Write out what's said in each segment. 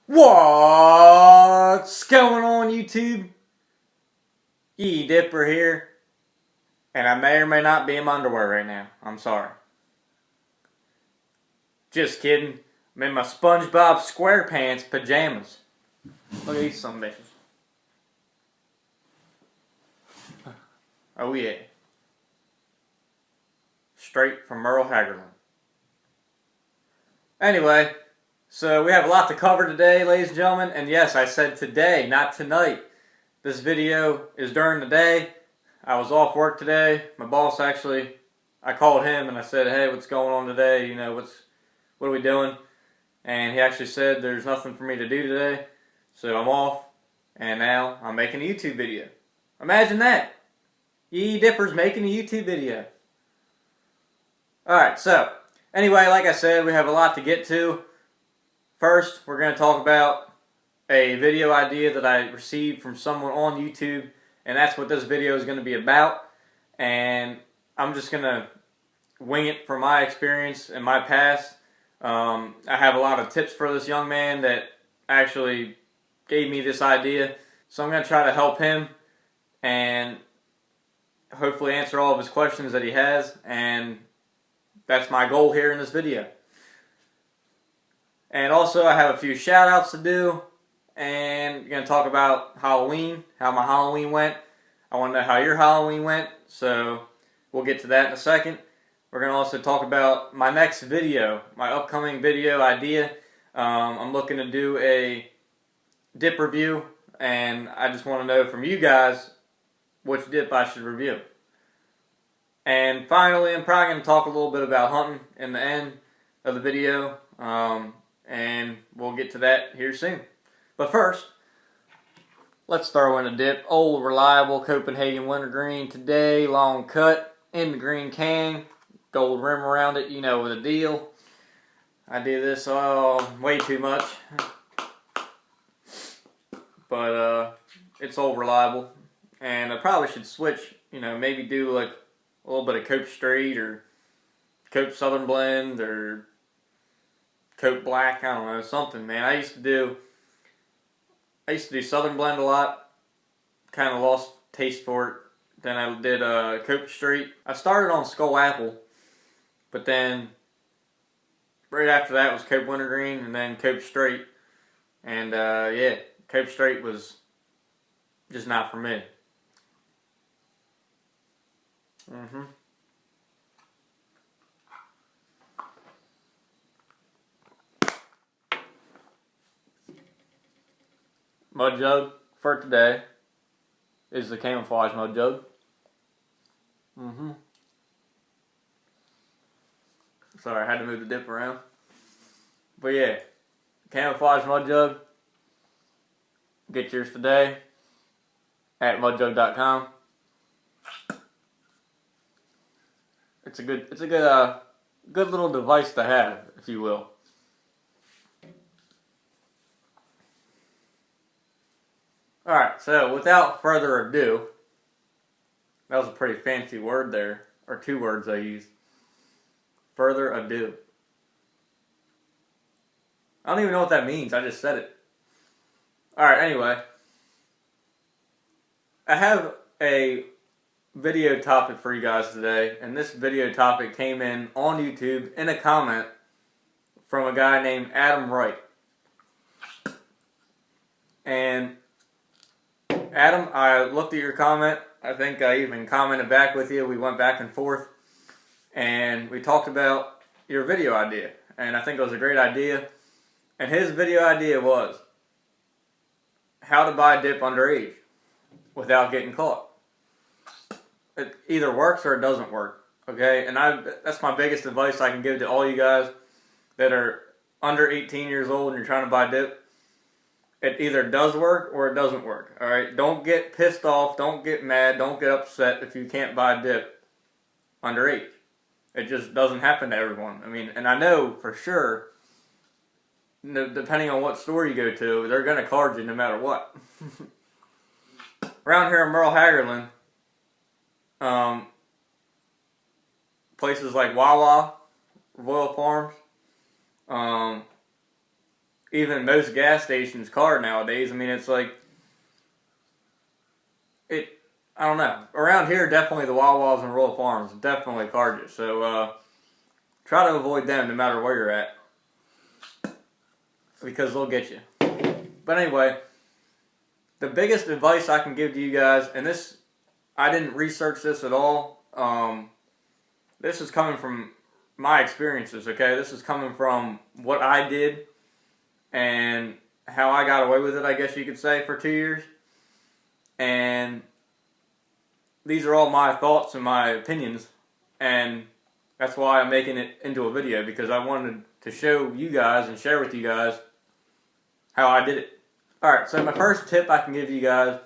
What's going on, YouTube? Yeeyee Dipper here, and I may or may not be in my underwear right now. I'm sorry. Just kidding. I'm in my SpongeBob SquarePants pajamas. Look at these some bitches. Oh yeah. Straight from Merle Hagerland. Anyway, so we have a lot to cover today, ladies and gentlemen. And yes, I said today, not tonight. This video is during the day. I was off work today. My boss actually, I called him and I said, hey, what's going on today? You know, what are we doing? And he actually said there's nothing for me to do today. So I'm off. And now I'm making a YouTube video. Imagine that. Yeeyee Dipper's making a YouTube video. Alright, so anyway, like I said, we have a lot to get to. First, we're going to talk about a video idea that I received from someone on YouTube, and that's what this video is going to be about. And I'm just going to wing it from my experience and my past. I have a lot of tips for this young man that actually gave me this idea, so I'm going to try to help him and hopefully answer all of his questions that he has, and that's my goal here in this video. And also I have a few shout outs to do, and I'm going to talk about Halloween, how my Halloween went. I want to know how your Halloween went, so we'll get to that in a second. We're going to also talk about my next video, my upcoming video idea. I'm looking to do a dip review, and I just want to know from you guys which dip I should review. And finally, I'm probably going to talk a little bit about hunting in the end of the video, and we'll get to that here soon. But first, let's throw in a dip. Old reliable Copenhagen wintergreen today, long cut in the green can, gold rim around it, you know the deal. I do this way too much, but it's old reliable, and I probably should switch, you know, maybe do like a little bit of Cope Straight or Cope Southern Blend or Cope Black, I don't know, something, man. I used to do Southern Blend a lot, kind of lost taste for it. Then I did Cope Straight. I started on Skull Apple, but then right after that was Cope Wintergreen and then Cope Straight. And yeah, Cope Straight was just not for me. Mud jug for today is the camouflage mud jug. Sorry, I had to move the dip around. But yeah, camouflage mud jug. Get yours today at mudjug.com. It's a good little device to have, if you will. Alright, so without further ado, that was a pretty fancy word there, or two words I used. Further ado. I don't even know what that means, I just said it. Alright, anyway. I have a video topic for you guys today, and this video topic came in on YouTube in a comment from a guy named Adam Wright. And Adam, I looked at your comment. I think I even commented back with you. We went back and forth, and we talked about your video idea, and I think it was a great idea. And his video idea was how to buy dip underage without getting caught. It either works or it doesn't work, okay? And that's my biggest advice I can give to all you guys that are under 18 years old and you're trying to buy dip. It either does work or it doesn't work, alright? Don't get pissed off, don't get mad, don't get upset if you can't buy dip underage. It just doesn't happen to everyone. I mean, and I know for sure, depending on what store you go to, they're going to card you no matter what. Around here in Merle Hagerland, places like Wawa, Royal Farms, even most gas stations card nowadays. I mean, it's like, I don't know. Around here, definitely the Wawas and Rural Farms definitely card you. So try to avoid them no matter where you're at, because they'll get you. But anyway, the biggest advice I can give to you guys, and this, I didn't research this at all. This is coming from my experiences, okay? This is coming from what I did and how I got away with it, I guess you could say, for 2 years. And these are all my thoughts and my opinions, and that's why I'm making it into a video, because I wanted to show you guys and share with you guys how I did it. Alright, so my first tip I can give you guys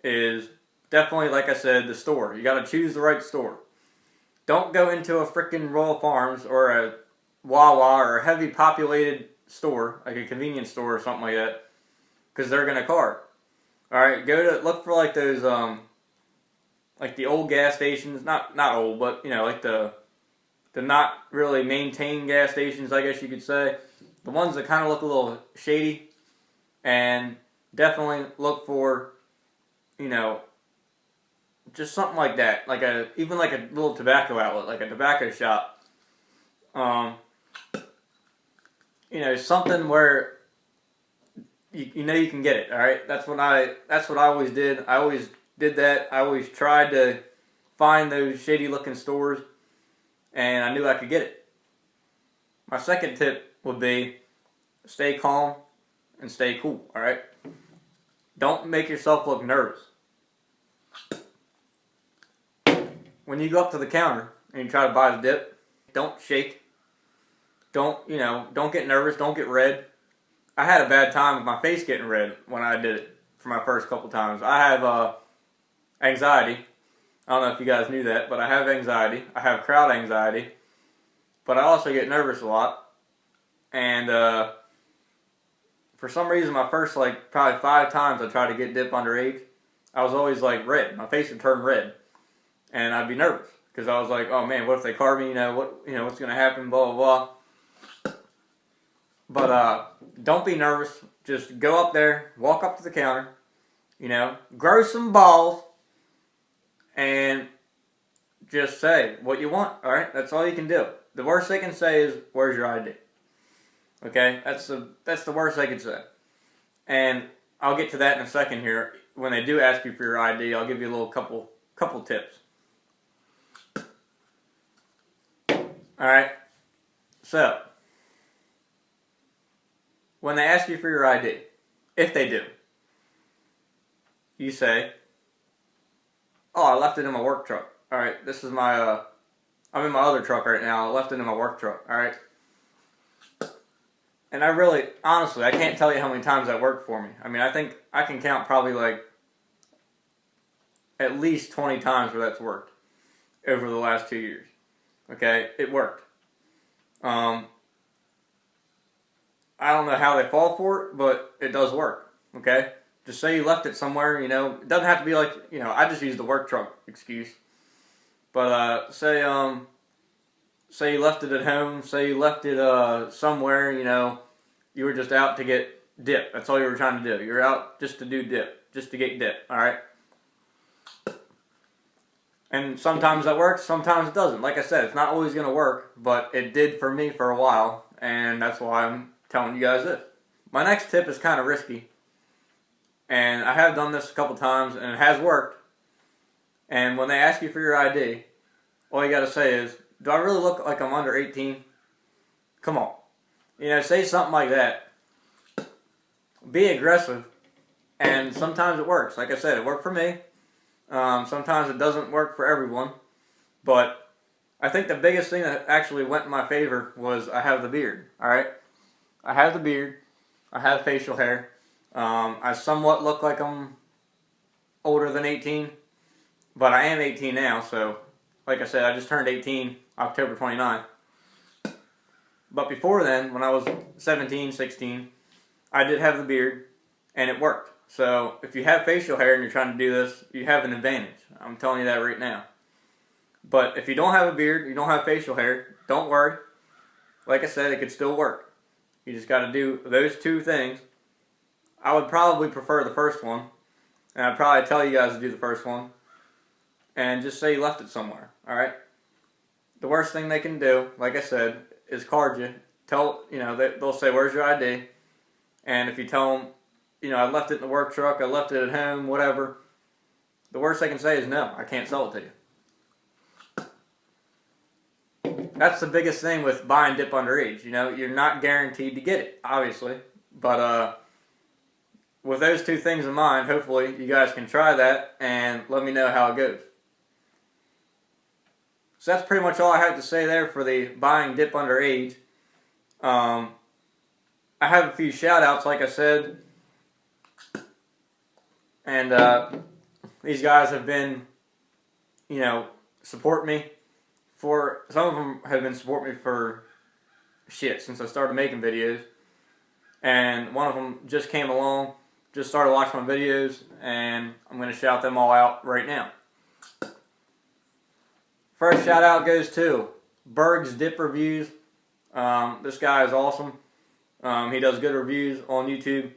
is definitely, like I said, the store. You got to choose the right store. Don't go into a freaking Royal Farms or a Wawa or a heavy populated store, like a convenience store or something like that, because they're going to card. Alright, look for like those, like the old gas stations, not old, but, you know, like the not really maintained gas stations, I guess you could say. The ones that kind of look a little shady. And definitely look for, you know, just something like that. Even like a little tobacco outlet, like a tobacco shop. You know, something where you know you can get it, alright? That's what I always did. I always did that. I always tried to find those shady looking stores, and I knew I could get it. My second tip would be stay calm and stay cool, alright? Don't make yourself look nervous. When you go up to the counter and you try to buy the dip, don't shake. Don't get nervous, don't get red. I had a bad time with my face getting red when I did it for my first couple times. I have anxiety. I don't know if you guys knew that, but I have anxiety. I have crowd anxiety. But I also get nervous a lot. And for some reason, my first, like, probably 5 times I tried to get dip underage, I was always, like, red. My face would turn red. And I'd be nervous. Because I was like, oh, man, what if they card me? What's going to happen? Blah, blah, blah. But don't be nervous. Just go up there, walk up to the counter, grow some balls, and just say what you want, alright? That's all you can do. The worst they can say is, where's your ID? Okay, that's the worst they could say. And I'll get to that in a second here. When they do ask you for your ID, I'll give you a little couple tips. Alright, so when they ask you for your ID, if they do, you say, oh, I left it in my work truck. Alright, this is my, I'm in my other truck right now. I left it in my work truck, alright? And honestly, I can't tell you how many times that worked for me. I mean, I think I can count probably like at least 20 times where that's worked over the last 2 years. Okay, it worked. I don't know how they fall for it, but it does work. Okay, just say you left it somewhere. It doesn't have to be like I just use the work truck excuse. But say you left it at home. Say you left it somewhere. You were just out to get dip. That's all you were trying to do. You're out just to do dip, just to get dip. All right. And sometimes that works, sometimes it doesn't. Like I said, it's not always going to work, but it did for me for a while, and that's why I'm telling you guys this. My next tip is kind of risky, and I have done this a couple times, and it has worked. And when they ask you for your ID, all you got to say is, do I really look like I'm under 18? Come on. Say something like that. Be aggressive, and sometimes it works. Like I said, it worked for me. Sometimes it doesn't work for everyone, but I think the biggest thing that actually went in my favor was I have the beard, alright? I have the beard, I have facial hair, I somewhat look like I'm older than 18, but I am 18 now, so like I said, I just turned 18 October 29th. But before then, when I was 17, 16, I did have the beard, and it worked. So, if you have facial hair and you're trying to do this, you have an advantage. I'm telling you that right now. But if you don't have a beard, you don't have facial hair, don't worry. Like I said, it could still work. You just got to do those two things. I would probably prefer the first one, and I'd probably tell you guys to do the first one, and just say you left it somewhere. All right. The worst thing they can do, like I said, is card you. They'll say, "Where's your ID?" And if you tell them, I left it in the work truck, I left it at home, whatever, the worst they can say is, "No, I can't sell it to you." That's the biggest thing with buying dip underage. You're not guaranteed to get it, obviously. But with those two things in mind, hopefully you guys can try that and let me know how it goes. So that's pretty much all I have to say there for the buying dip underage. I have a few shout-outs, like I said. And these guys have been, support me. Some of them have been supporting me for since I started making videos. And one of them just came along, just started watching my videos, and I'm going to shout them all out right now. First shout out goes to BergsDipReviews. This guy is awesome. He does good reviews on YouTube,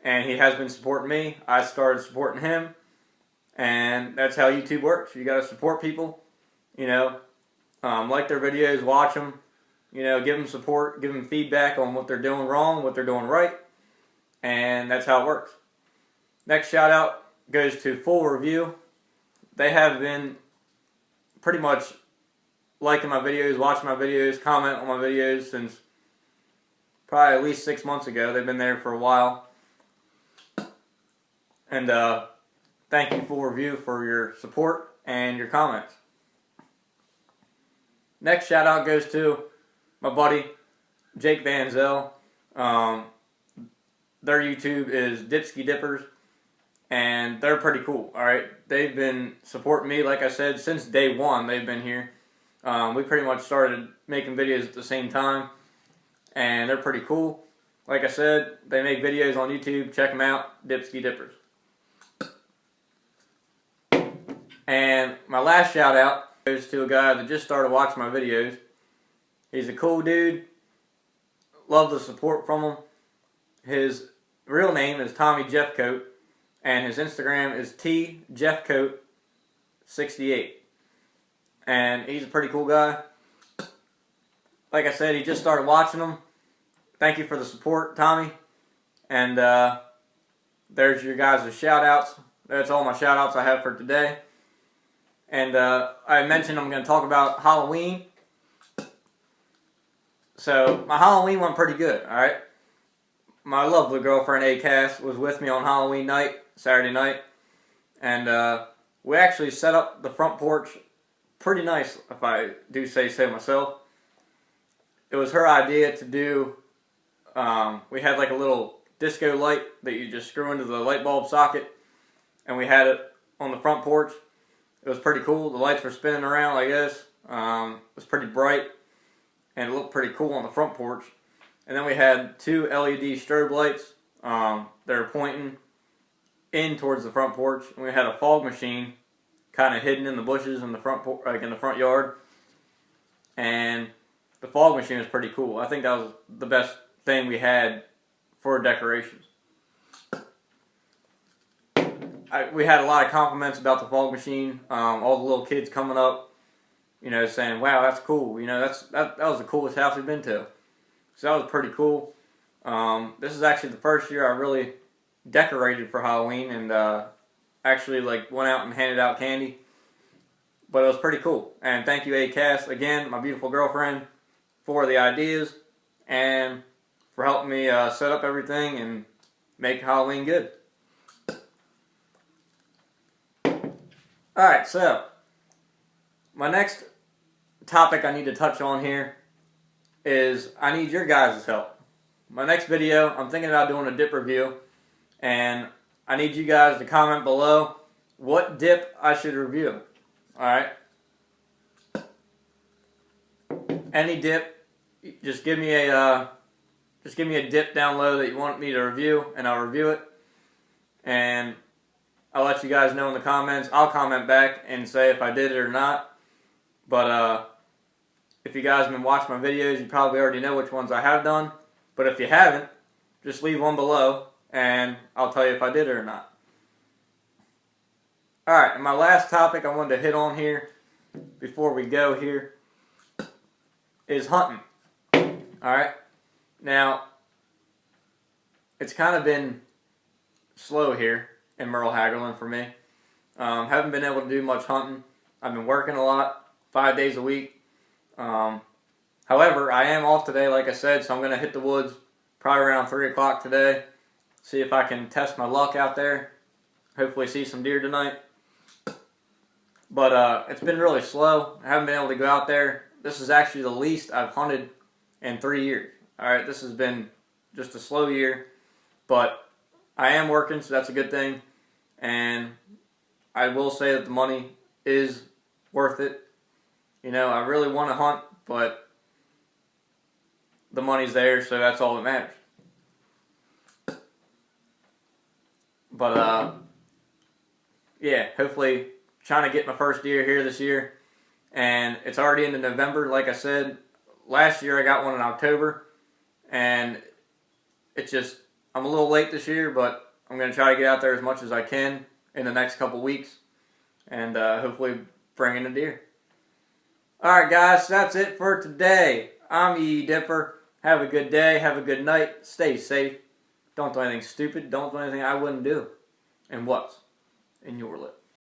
and he has been supporting me. I started supporting him, and that's how YouTube works. You got to support people, like their videos, watch them, give them support, give them feedback on what they're doing wrong, what they're doing right, and that's how it works. Next shout out goes to FullReview. They have been pretty much liking my videos, watching my videos, comment on my videos since probably at least 6 months ago. They've been there for a while. And thank you, FullReview, for your support and your comments. Next shout out goes to my buddy Jake Banzel. Their YouTube is Dipskee Dippers, and they're pretty cool. Alright, they've been supporting me, like I said, since day one. They've been here. We pretty much started making videos at the same time, and they're pretty cool. Like I said, they make videos on YouTube. Check them out, Dipskee Dippers. And my last shout out goes to a guy that just started watching my videos. He's a cool dude. Love the support from him. His real name is Tommy Jeffcoat, and his Instagram is tjeffcoat68. And he's a pretty cool guy. Like I said, he just started watching them. Thank you for the support, Tommy. And there's your guys' shout-outs. That's all my shout-outs I have for today. And I mentioned I'm going to talk about Halloween. So, my Halloween went pretty good, alright? My lovely girlfriend, A-Cass, was with me on Halloween night, Saturday night. And we actually set up the front porch pretty nice, if I do say so myself. It was her idea to do, we had like a little disco light that you just screw into the light bulb socket, and we had it on the front porch. It was pretty cool. The lights were spinning around like this. It was pretty bright, and it looked pretty cool on the front porch. And then we had 2 LED strobe lights. They're pointing in towards the front porch, and we had a fog machine kind of hidden in the bushes in the front in the front yard. And the fog machine was pretty cool. I think that was the best thing we had for decorations. We had a lot of compliments about the fog machine. All the little kids coming up, saying, "Wow, that's cool." That was the coolest house we've been to. So that was pretty cool. This is actually the first year I really decorated for Halloween, and actually went out and handed out candy. But it was pretty cool. And thank you, A-Cass, again, my beautiful girlfriend, for the ideas and for helping me set up everything and make Halloween good. Alright, so my next topic I need to touch on here is I need your guys' help. My next video, I'm thinking about doing a dip review, and I need you guys to comment below what dip I should review. Alright? Any dip, just give me a dip down low that you want me to review, and I'll review it. And I'll let you guys know in the comments. I'll comment back and say if I did it or not. But if you guys have been watching my videos, you probably already know which ones I have done. But if you haven't, just leave one below, and I'll tell you if I did it or not. Alright, and my last topic I wanted to hit on here, before we go here, is hunting. Alright, now, it's kind of been slow here in Merle Hagerland for me. Haven't been able to do much hunting. I've been working a lot, 5 days a week. However, I am off today, like I said, so I'm going to hit the woods probably around 3 o'clock today. See if I can test my luck out there. Hopefully see some deer tonight. But it's been really slow. I haven't been able to go out there. This is actually the least I've hunted in 3 years. Alright, this has been just a slow year. But I am working, so that's a good thing. And I will say that the money is worth it. You know, I really want to hunt, but the money's there, so that's all that matters. But, yeah, hopefully trying to get my first deer here this year. And it's already into November, like I said. Last year I got one in October. And it's just, I'm a little late this year, but I'm going to try to get out there as much as I can in the next couple weeks. And hopefully bring in a deer. Alright guys, that's it for today. I'm Yeeyee Dipper. Have a good day, have a good night, stay safe. Don't do anything stupid, don't do anything I wouldn't do. And what's in your list?